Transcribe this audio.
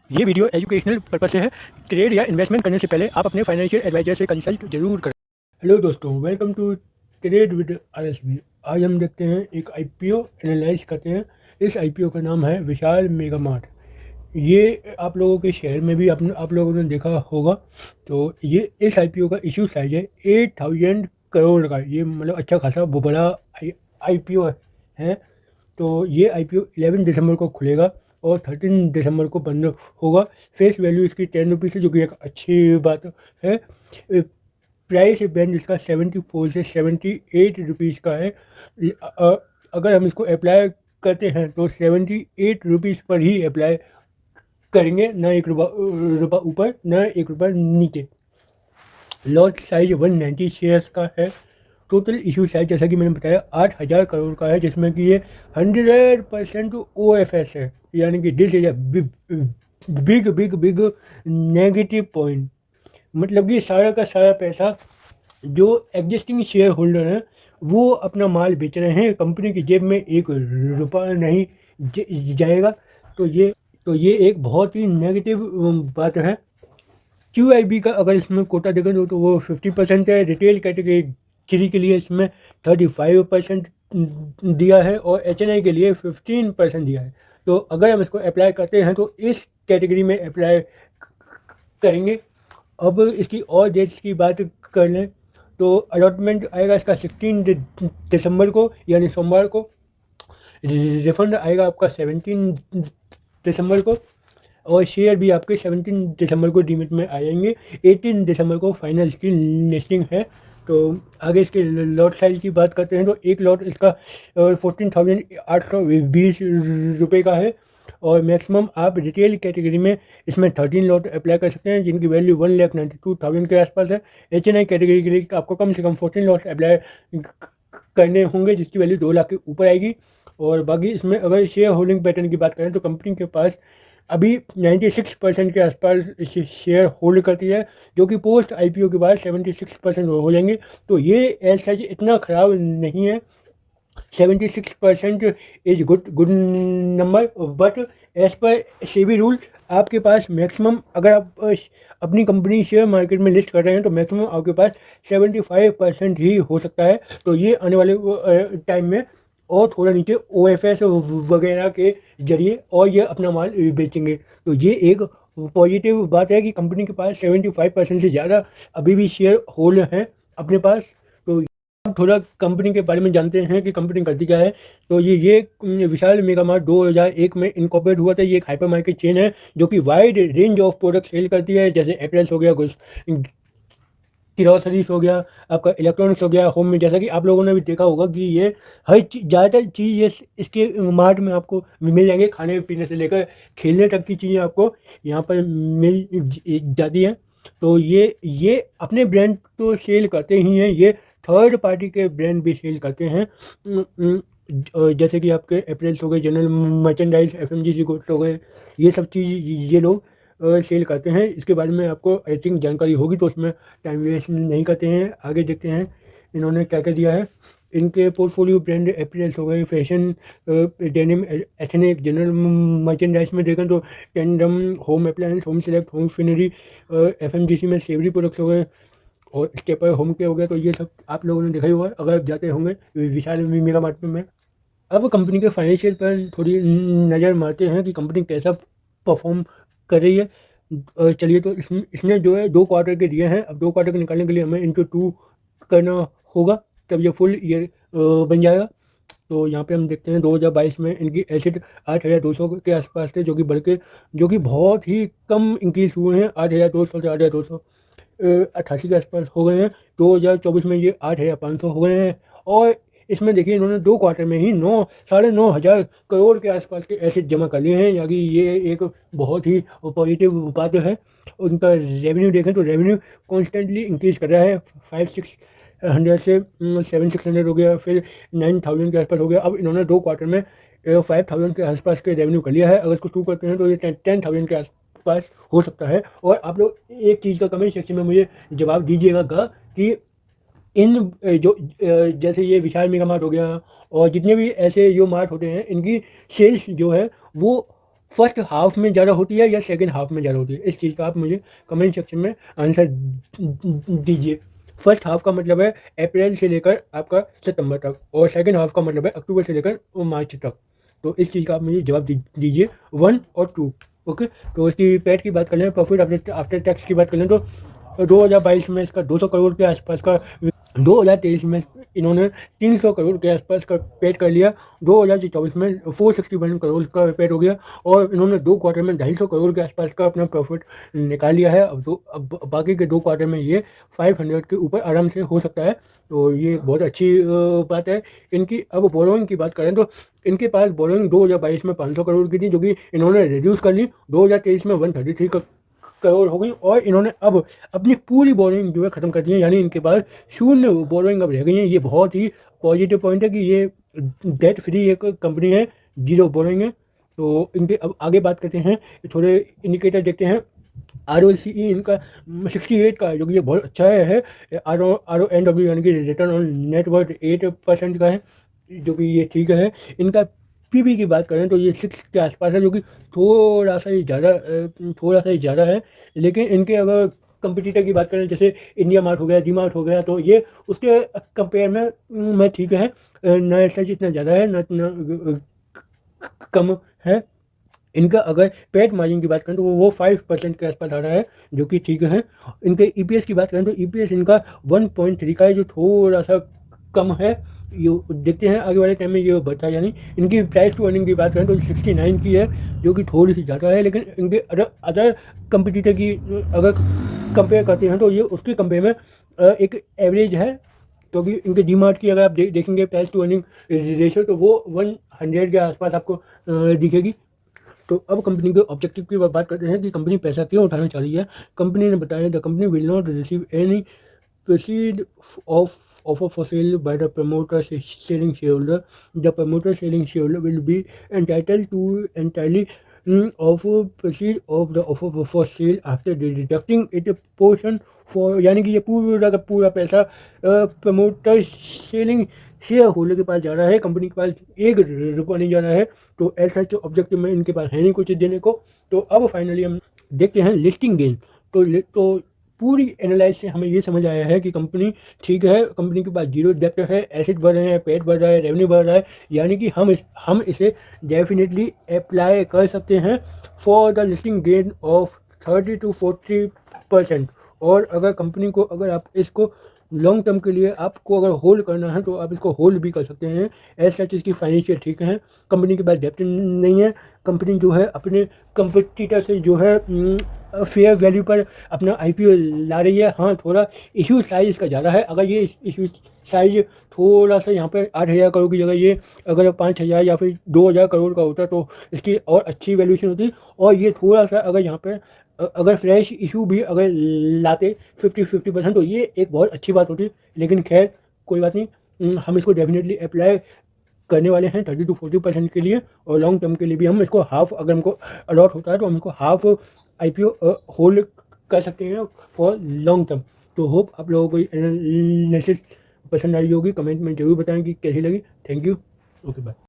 ये video educational purpose से है। ट्रेड या इन्वेस्टमेंट करने से पहले आप अपने फाइनेंशियल एडवाइजर से कंसल्ट जरूर करें। हेलो दोस्तों, welcome to trade with RSB. आज हम देखते हैं एक आईपीओ एनालाइज करते हैं। इस आईपीओ का नाम है विशाल मेगा मार्ट। ये आप लोगों के शहर में भी आप लोगों ने देखा होगा। तो ये इस आईपीओ का इशू साइज है 8,000 करोड़ का। ये मतलब अच्छा खासा बड़ा आईपीओ है। तो ये आईपीओ 11 दिसंबर को खुलेगा और 13 दिसंबर को बंद होगा। फेस वैल्यू इसकी 10 रुपीज़ है, जो कि एक अच्छी बात है। प्राइस बैंड इसका 74 से 78 रुपीज़ का है। अगर हम इसको अप्लाई करते हैं तो 78 रुपीज़ पर ही अप्लाई करेंगे, ना एक रुपया ऊपर ना एक रुपया नीचे। लॉट साइज 190 शेयर्स का है। टोटल इशू साइज जैसा कि मैंने बताया 8,000 करोड़ का है, जिसमें कि ये 100% OFS है, यानी कि this is a big big big negative point. मतलब कि सारा का सारा पैसा जो एग्जिस्टिंग शेयर होल्डर हैं वो अपना माल बेच रहे हैं, कंपनी की जेब में एक रुपया नहीं जाएगा। तो ये एक बहुत ही नेगेटिव बात है। QIB का अगर इसमें कोटा देखें तो वो 50% है। रिटेल कैटेगरी 3 के लिए इसमें 35% दिया है और HNI के लिए 15% दिया है। तो अगर हम इसको अप्लाई करते हैं तो इस कैटेगरी में अप्लाई करेंगे। अब इसकी और डेट्स की बात कर लें तो अलॉटमेंट आएगा इसका 16 दिसंबर को, यानी सोमवार को। रिफंड आएगा आपका 17 दिसंबर को और शेयर भी आपके 17 दिसंबर को डीमेट में आ जाएंगे। 18 दिसंबर को फाइनल इसकी लिस्टिंग है। तो आगे इसके लॉट साइज की बात करते हैं तो एक लॉट इसका 14,820 रुपये का है और मैक्सिमम आप रिटेल कैटेगरी में इसमें 13 लॉट अप्लाई कर सकते हैं, जिनकी वैल्यू 1,92,000 के आसपास है। HNI कैटेगरी के लिए आपको कम से कम 14 लॉट अप्लाई करने होंगे, जिसकी वैल्यू 2 लाख के ऊपर आएगी। और बाकी इसमें अगर शेयर होल्डिंग पैटर्न की बात करें तो कंपनी के पास अभी 96% के आसपास शेयर होल्ड करती है, जो कि पोस्ट आईपीओ के बाद 76% हो जाएंगे। तो ये एज सच इतना ख़राब नहीं है। 76% is good number, but as per SEBI rule आपके पास मैक्सिमम, अगर आप अपनी कंपनी शेयर मार्केट में लिस्ट कर रहे हैं तो मैक्सिमम आपके पास 75% ही हो सकता है। तो ये आने वाले टाइम में और थोड़ा नीचे OFS वगैरह के जरिए और ये अपना माल बेचेंगे। तो ये एक पॉजिटिव बात है कि कंपनी के पास 75% से ज़्यादा अभी भी शेयर होल्ड हैं अपने पास। तो अब थोड़ा कंपनी के बारे में जानते हैं कि कंपनी करती क्या है। तो ये विशाल मेगा मार्ट 2001 में इनकॉर्पोरेट हुआ था। ये एक हाइपर मार्केट चेन है जो कि wide range of product sell करती है, जैसे एपरेल्स हो गया, ग्रोसरीज हो गया, आपका इलेक्ट्रॉनिक्स हो गया, होम में। जैसा कि आप लोगों ने भी देखा होगा कि ये हर ज़्यादातर चीज़ ये इसके मार्ट में आपको मिल जाएंगे। खाने पीने से लेकर खेलने तक की चीज़ें आपको यहाँ पर मिल जाती हैं। तो ये अपने ब्रांड तो सेल करते ही हैं, ये थर्ड पार्टी के ब्रांड भी सेल करते हैं। जैसे कि आपके अप्रैल्स हो गए, जनरल मर्चेंडाइज, FMGC गुड्स हो गए, ये सब चीज़ ये लोग सेल करते हैं। इसके बारे में आपको आई थिंक जानकारी होगी, तो उसमें टाइम वेस्ट नहीं करते हैं। आगे देखते हैं इन्होंने क्या क्या दिया है। इनके पोर्टफोलियो ब्रांड अप्रैल्स हो गए, fashion, denim, ethnic, general merchandise में देखें तो tandem, home appliance, home select, home finery, FMGC में सेवरी प्रोडक्ट्स हो गए और इसके ऊपर होम के हो गया। तो ये सब आप लोगों ने देखा ही होगा अगर आप जाते होंगे विशाल मेगा मार्ट में। अब कंपनी के फाइनेंशियल पर थोड़ी नज़र मारते हैं कि कंपनी कैसा परफॉर्म कर रही है। चलिए, तो इसने जो है 2 क्वार्टर के दिए हैं। अब 2 क्वार्टर के निकालने के लिए हमें इनटू 2 करना होगा, तब ये फुल ईयर बन जाएगा। तो यहाँ पे हम देखते हैं 2022 में इनकी एसेट 8,200 के आसपास थे, जो कि बहुत ही कम इंक्रीज हुए हैं। 8,200 से 8,288 के आसपास हो गए हैं। 2024 में ये 8,500 हो गए हैं। और इसमें देखिए इन्होंने 2 क्वार्टर में ही 9 साढ़े 9 हज़ार करोड़ के आसपास के एसेट जमा कर लिए हैं, यानी ये एक बहुत ही पॉजिटिव बात है। उनका रेवेन्यू देखें तो रेवेन्यू कॉन्स्टेंटली इंक्रीज कर रहा है। 5,600 से 7,600 हो गया, फिर 9,000 के आसपास हो गया। अब इन्होंने 2 क्वार्टर में 5,000 के आसपास के रेवेन्यू कर लिया है। अगर इसको 2 करते हैं तो ये 10,000 के आसपास हो सकता है। और आप लोग एक चीज़ का कमेंट सेक्शन में मुझे जवाब दीजिएगा कि इन जैसे ये विशाल मेगा मार्ट हो गया और जितने भी ऐसे जो मार्ट होते हैं, इनकी सेल्स जो है वो फर्स्ट हाफ में ज़्यादा होती है या सेकंड हाफ में ज़्यादा होती है, इस चीज़ का आप मुझे कमेंट सेक्शन में आंसर दीजिए। फर्स्ट हाफ का मतलब है अप्रैल से लेकर आपका सितंबर तक, और सेकंड हाफ का मतलब है अक्टूबर से लेकर मार्च तक। तो इस चीज़ का आप मुझे जवाब दीजिए 1 और 2। ओके, तो इसकी पैट की बात कर लें, प्रॉफिट आफ्टर आफ्टर टैक्स की बात कर लें, तो 2022 में इसका 200 करोड़ के आसपास का, 2023 में इन्होंने 300 करोड़ के आसपास का पेड कर लिया, 2024 में 461 करोड़ का पेड हो गया, और इन्होंने 2 क्वार्टर में 250 करोड़ के आसपास का अपना प्रॉफिट निकाल लिया है। अब बाकी के 2 क्वार्टर में ये 500 के ऊपर आराम से हो सकता है। तो ये बहुत अच्छी बात है इनकी। अब बोरोइंग की बात करें तो इनके पास बोरोइंग 2022 में 500 करोड़ की थी, जो कि इन्होंने रिड्यूस कर ली, 2023 में 133 करोड़ हो गई, और इन्होंने अब अपनी पूरी बोरोइंग जो है ख़त्म कर दी है, यानी इनके पास शून्य बोरोइंग अब रह गई है। ये बहुत ही पॉजिटिव पॉइंट है कि ये डेट फ्री एक कंपनी है, जीरो बोरोइंग है। तो इनके अब आगे बात करते हैं, थोड़े इंडिकेटर देखते हैं। ROCE इनका 68 का है, जो कि ये बहुत अच्छा है। RONW यानी कि रिटर्न ऑन नेटवर्थ 8% का है, जो कि ये ठीक है। इनका PB की बात करें तो ये 6 के आसपास है, जो कि थोड़ा सा ही ज़्यादा है। लेकिन इनके अगर कंपटीटर की बात करें, जैसे इंडिया मार्ट हो गया, डी मार्ट हो गया, तो ये उसके कंपेयर में ठीक है, ना ऐसा इतना ज़्यादा है, ना इतना कम है। इनका अगर पेट मार्जिन की बात करें तो वो 5% के आसपास आ रहा है, जो कि ठीक है। इनके EPS की बात करें तो EPS इनका 1.3 का है, जो थोड़ा सा कम है। ये देखते हैं आगे वाले टाइम में ये बढ़ता है या नहीं। इनकी प्राइस टू अर्निंग की बात करें तो 69 की है, जो कि थोड़ी सी ज़्यादा है। लेकिन इनके अदर कंपटीटर की अगर कंपेयर करते हैं तो ये उसके कंपेयर में एक एवरेज है, क्योंकि इनके डीमार्ट की अगर आप देखेंगे प्राइस टू अर्निंग रेशियो, तो वो 100 के आसपास आपको दिखेगी। तो अब कंपनी के ऑब्जेक्टिव की बात करते हैं कि कंपनी पैसा क्यों उठाना चाह रही है। कंपनी ने बताया the company will not receive any proceed of offer for sale by the promoter selling shareholder. The promoter selling shareholder will be entitled to entirely of proceed of the offer for sale after deducting it portion for, यानी कि ये पूरा का पूरा पैसा promoter selling share holder के पास जा रहा है, कंपनी के पास 1 रुपया नहीं जा रहा है। तो ऐसा जो ऑब्जेक्टिव में इनके पास है नहीं कुछ देने को। तो अब फाइनली हम देखते हैं लिस्टिंग गेन। तो पूरी एनालाइज से हमें ये समझ आया है कि कंपनी ठीक है, कंपनी के पास जीरो डेब्ट है, एसेट बढ़ रहे हैं, पेट बढ़ रहा है, रेवेन्यू बढ़ रहा है, यानी कि हम इसे डेफिनेटली अप्लाई कर सकते हैं for the listing gain of 30 to 40%। और अगर कंपनी को, अगर आप इसको लॉन्ग टर्म के लिए आपको अगर होल्ड करना है तो आप इसको होल्ड भी कर सकते हैं। ऐसा चीज़ की फाइनेंशियल ठीक है, कंपनी के पास डेप्ट नहीं है, कंपनी जो है अपने कंपटीटर से जो है फेयर वैल्यू पर अपना IPO ला रही है। हाँ, थोड़ा इशू साइज़ इसका ज़्यादा है। अगर ये इशू साइज़ थोड़ा सा यहाँ पर 8,000 करोड़ की जगह ये अगर 5,000 या फिर 2,000 करोड़ का होता तो इसकी और अच्छी वैल्यूशन होती। और ये थोड़ा सा अगर यहाँ पर अगर फ्रेश इशू भी अगर लाते 50% तो ये एक बहुत अच्छी बात होती। लेकिन खैर कोई बात नहीं, हम इसको डेफिनेटली अप्लाई करने वाले हैं 30 to 40% के लिए। और लॉन्ग टर्म के लिए भी हम इसको हाफ, अगर हमको अलॉट होता है तो हम इसको हाफ IPO होल्ड कर सकते हैं फॉर लॉन्ग टर्म। तो होप आप लोगों को एनालिसिस पसंद आई होगी। कमेंट में ज़रूर बताएं कि कैसी लगी। Thank you. Okay bye.